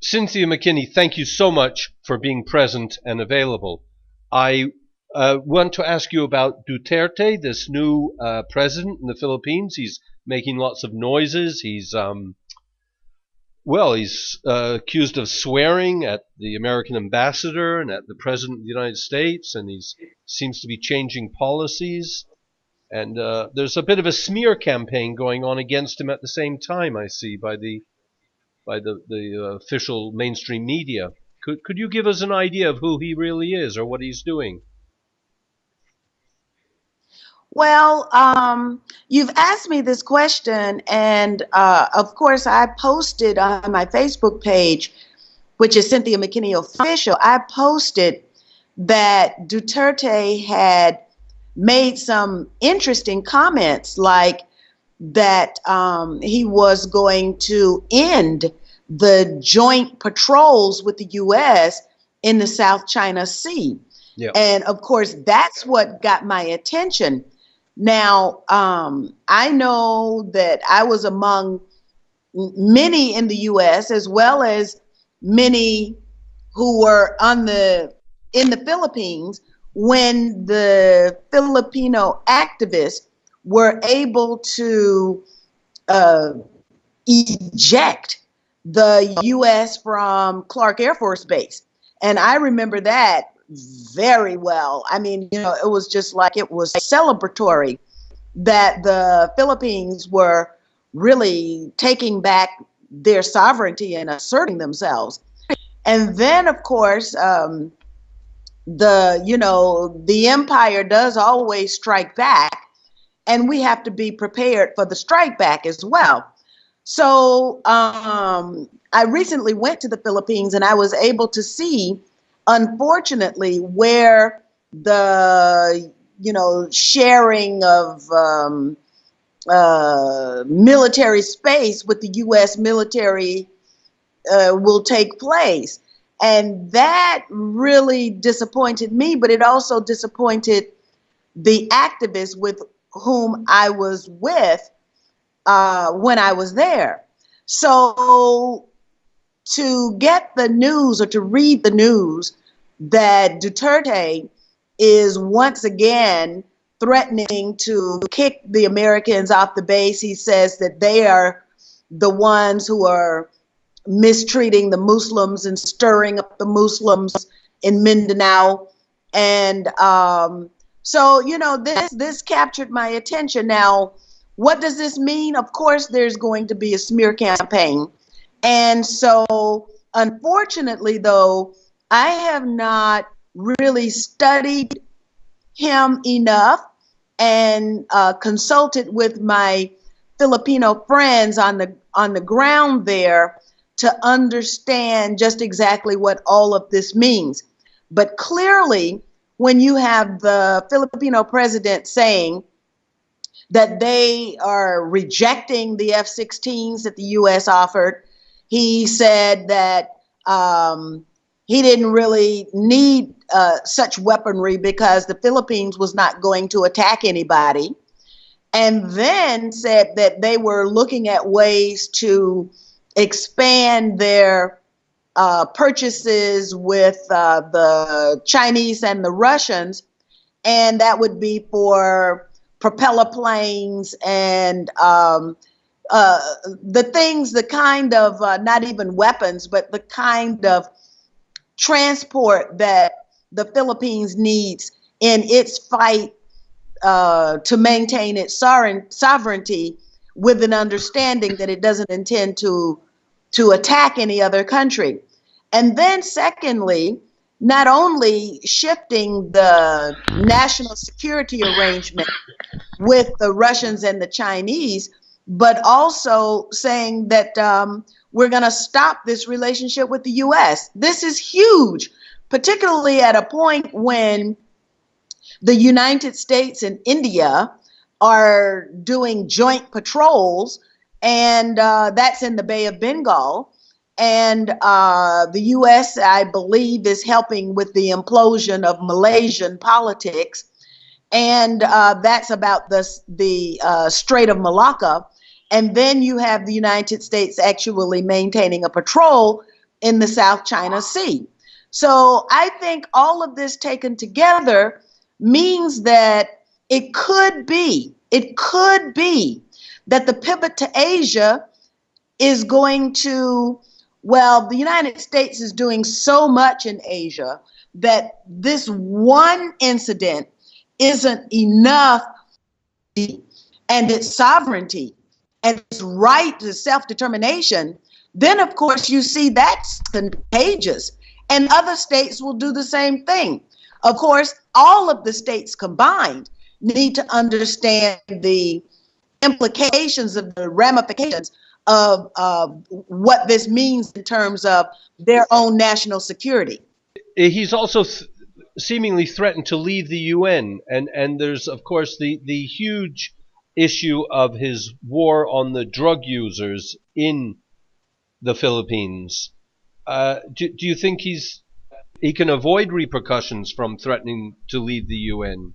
Cynthia McKinney, thank you so much for being present and available. I want to ask you about Duterte, this new president in the Philippines. He's making lots of noises. He's accused of swearing at the American ambassador and at the president of the United States, and he seems to be changing policies. And there's a bit of a smear campaign going on against him at the same time, I see, by the official mainstream media. Could you give us an idea of who he really is or what he's doing? Well, you've asked me this question, and of course, I posted on my Facebook page, which is Cynthia McKinney Official. I posted that Duterte had made some interesting comments, like that he was going to end the joint patrols with the U.S. in the South China Sea. Yeah. And of course, that's what got my attention. Now, I know that I was among many in the U.S. as well as many who were in the Philippines when the Filipino activists were able to eject the U.S. from Clark Air Force Base. And I remember that very well. I mean, it was just like it was celebratory that the Philippines were really taking back their sovereignty and asserting themselves. And then, of course, the empire does always strike back, and we have to be prepared for the strike back as well. So I recently went to the Philippines, and I was able to see, unfortunately, where the sharing of military space with the U.S. military will take place. And that really disappointed me, but it also disappointed the activists with whom I was with when I was there. So to get the news or to read the news that Duterte is once again threatening to kick the Americans off the base, he says that they are the ones who are mistreating the Muslims and stirring up the Muslims in Mindanao. And so, this captured my attention. Now, what does this mean? Of course, there's going to be a smear campaign. And so, unfortunately, though, I have not really studied him enough and consulted with my Filipino friends on the ground there to understand just exactly what all of this means. But clearly, when you have the Filipino president saying that they are rejecting the F-16s that the U.S. offered, he said that he didn't really need such weaponry because the Philippines was not going to attack anybody, and then said that they were looking at ways to expand their purchases with the Chinese and the Russians, and that would be for propeller planes and the things, the kind of, not even weapons, but the kind of transport that the Philippines needs in its fight to maintain its sovereignty, with an understanding that it doesn't intend to attack any other country. And then secondly, not only shifting the national security arrangement with the Russians and the Chinese, but also saying that we're going to stop this relationship with the U.S. This is huge, particularly at a point when the United States and India are doing joint patrols, and that's in the Bay of Bengal. And the U.S., I believe, is helping with the implosion of Malaysian politics. And that's about the Strait of Malacca. And then you have the United States actually maintaining a patrol in the South China Sea. So I think all of this taken together means that it could be that the pivot to Asia is going to, well, the United States is doing so much in Asia that this one incident isn't enough, and its sovereignty and its right to self-determination, then of course you see that's contagious. And other states will do the same thing. Of course, all of the states combined need to understand the implications of the ramifications of what this means in terms of their own national security. He's also seemingly threatened to leave the UN, and there's of course the huge issue of his war on the drug users in the Philippines. Do you think he can avoid repercussions from threatening to leave the UN?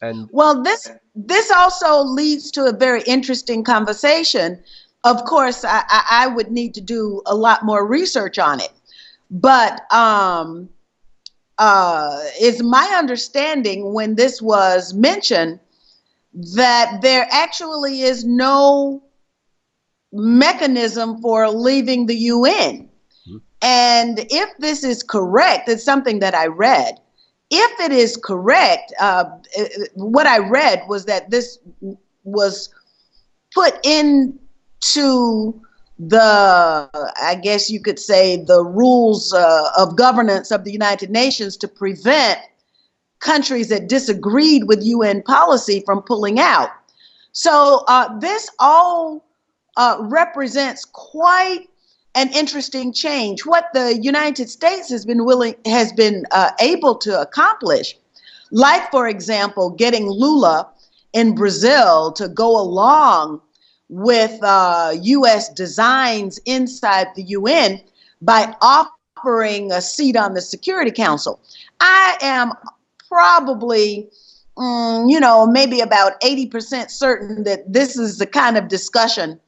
And Well, this also leads to a very interesting conversation. Of course, I would need to do a lot more research on it, but it's my understanding when this was mentioned that there actually is no mechanism for leaving the UN. And if this is correct, it's something that I read. If it is correct, what I read was that this was put into I guess you could say, the rules of governance of the United Nations to prevent countries that disagreed with UN policy from pulling out. So this all represents quite an interesting change. What the United States has been able to accomplish, like, for example, getting Lula in Brazil to go along with U.S. designs inside the UN by offering a seat on the Security Council. I am probably, maybe about 80% certain that this is the kind of discussion,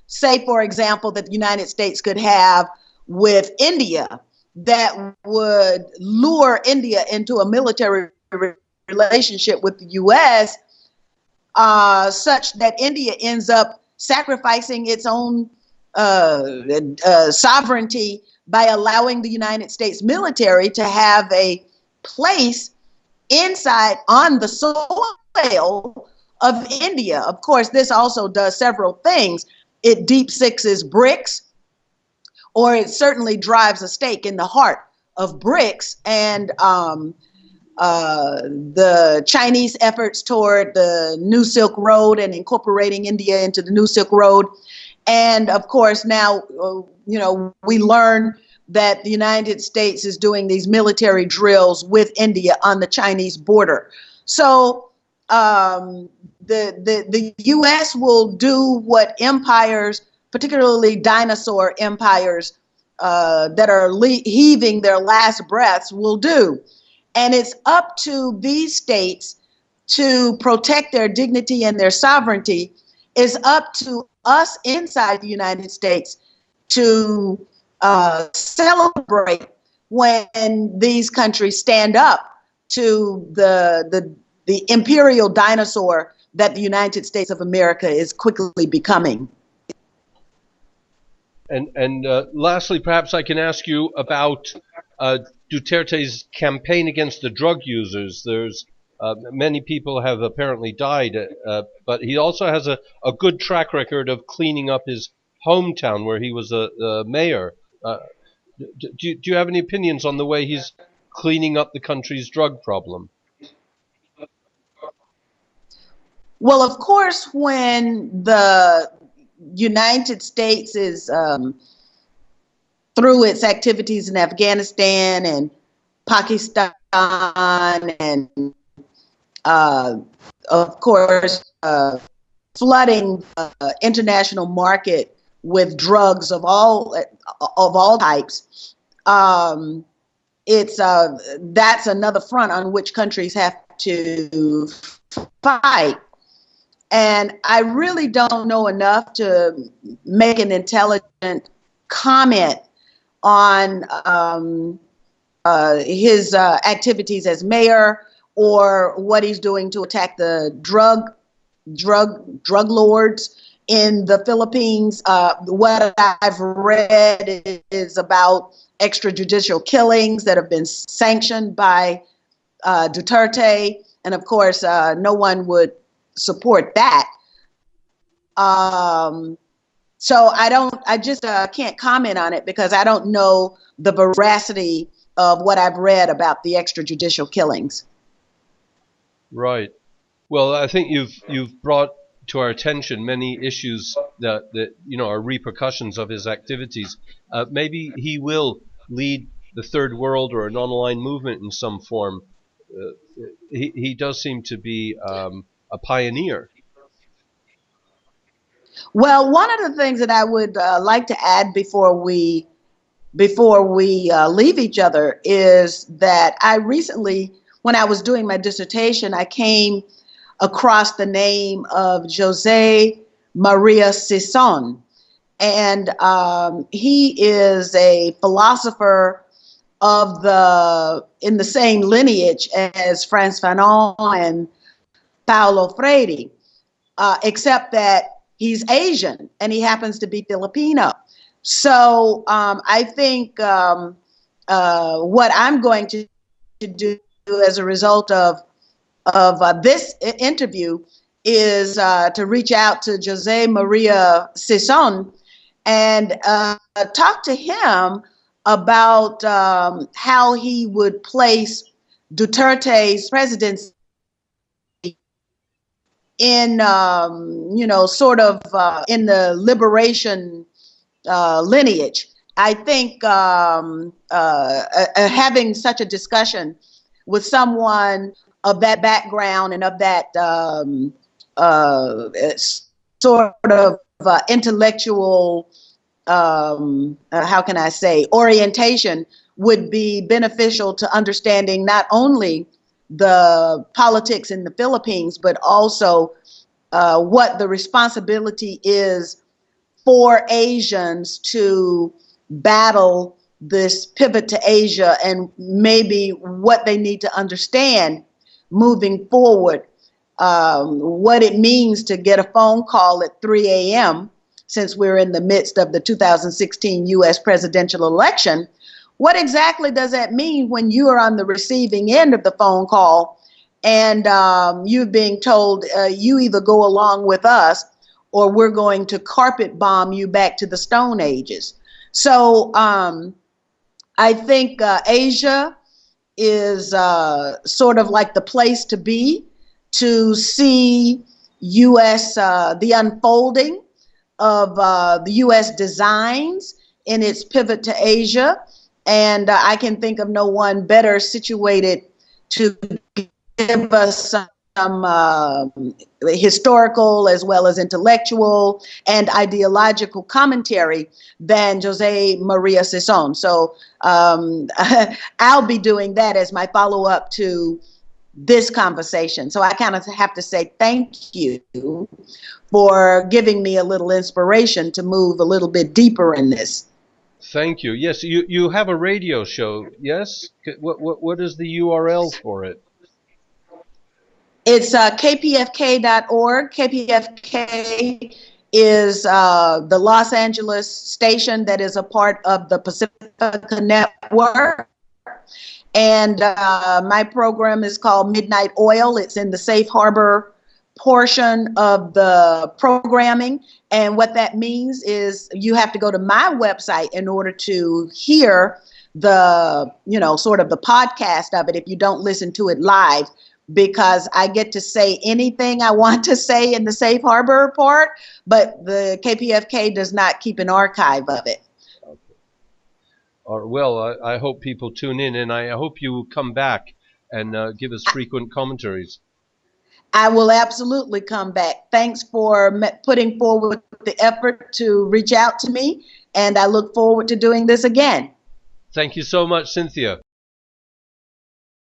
say, for example, that the United States could have with India that would lure India into a military relationship with the U.S. Such that India ends up sacrificing its own sovereignty by allowing the United States military to have a place inside on the soil of India. Of course, this also does several things. It deep sixes BRICS, or it certainly drives a stake in the heart of BRICS and the Chinese efforts toward the New Silk Road and incorporating India into the New Silk Road. And of course, now, we learn that the United States is doing these military drills with India on the Chinese border. So the U.S. will do what empires, particularly dinosaur empires that are heaving their last breaths, will do. And it's up to these states to protect their dignity and their sovereignty. It's up to us inside the United States to celebrate when these countries stand up to the imperial dinosaur that the United States of America is quickly becoming. And lastly, perhaps I can ask you about Duterte's campaign against the drug users. There's many people have apparently died, but he also has a good track record of cleaning up his hometown where he was a mayor. Do you have any opinions on the way he's cleaning up the country's drug problem? Well, of course, when the United States is through its activities in Afghanistan and Pakistan and, of course, flooding the international market with drugs of all types, that's another front on which countries have to fight. And I really don't know enough to make an intelligent comment on his activities as mayor, or what he's doing to attack the drug lords in the Philippines. What I've read is about extrajudicial killings that have been sanctioned by Duterte, and of course, no one would support that. So I just can't comment on it because I don't know the veracity of what I've read about the extrajudicial killings. Right. Well, I think you've brought to our attention many issues that are repercussions of his activities. Maybe he will lead the third world or a non-aligned movement in some form. He does seem to be a pioneer. Well, one of the things that I would like to add before we leave each other is that I recently, when I was doing my dissertation, I came across the name of Jose Maria Sison, and he is a philosopher in the same lineage as Frantz Fanon and Paulo Freire, except that he's Asian and he happens to be Filipino. So I think what I'm going to do as a result of this interview is to reach out to Jose Maria Sison and talk to him about how he would place Duterte's presidency in, sort of in the liberation lineage. I think having such a discussion with someone of that background and of that sort of intellectual, how can I say, orientation would be beneficial to understanding not only the politics in the Philippines, but also what the responsibility is for Asians to battle this pivot to Asia, and maybe what they need to understand moving forward, what it means to get a phone call at 3 a.m. since we're in the midst of the 2016 U.S. presidential election. What exactly does that mean when you are on the receiving end of the phone call and you're being told you either go along with us or we're going to carpet bomb you back to the Stone Ages? So I think Asia is sort of like the place to be to see the unfolding of the U.S. designs in its pivot to Asia. And I can think of no one better situated to give us some historical as well as intellectual and ideological commentary than Jose Maria Sison. So I'll be doing that as my follow-up to this conversation. So I kind of have to say thank you for giving me a little inspiration to move a little bit deeper in this. Thank you. Yes, you have a radio show, yes? What is the URL for it? It's kpfk.org. KPFK is the Los Angeles station that is a part of the Pacifica Network. And my program is called Midnight Oil. It's in the Safe Harbor portion of the programming. And what that means is you have to go to my website in order to hear the, sort of the podcast of it if you don't listen to it live, because I get to say anything I want to say in the Safe Harbor part, but the KPFK does not keep an archive of it. Well, I hope people tune in, and I hope you come back and give us frequent commentaries. I will absolutely come back. Thanks for putting forward the effort to reach out to me, and I look forward to doing this again. Thank you so much, Cynthia.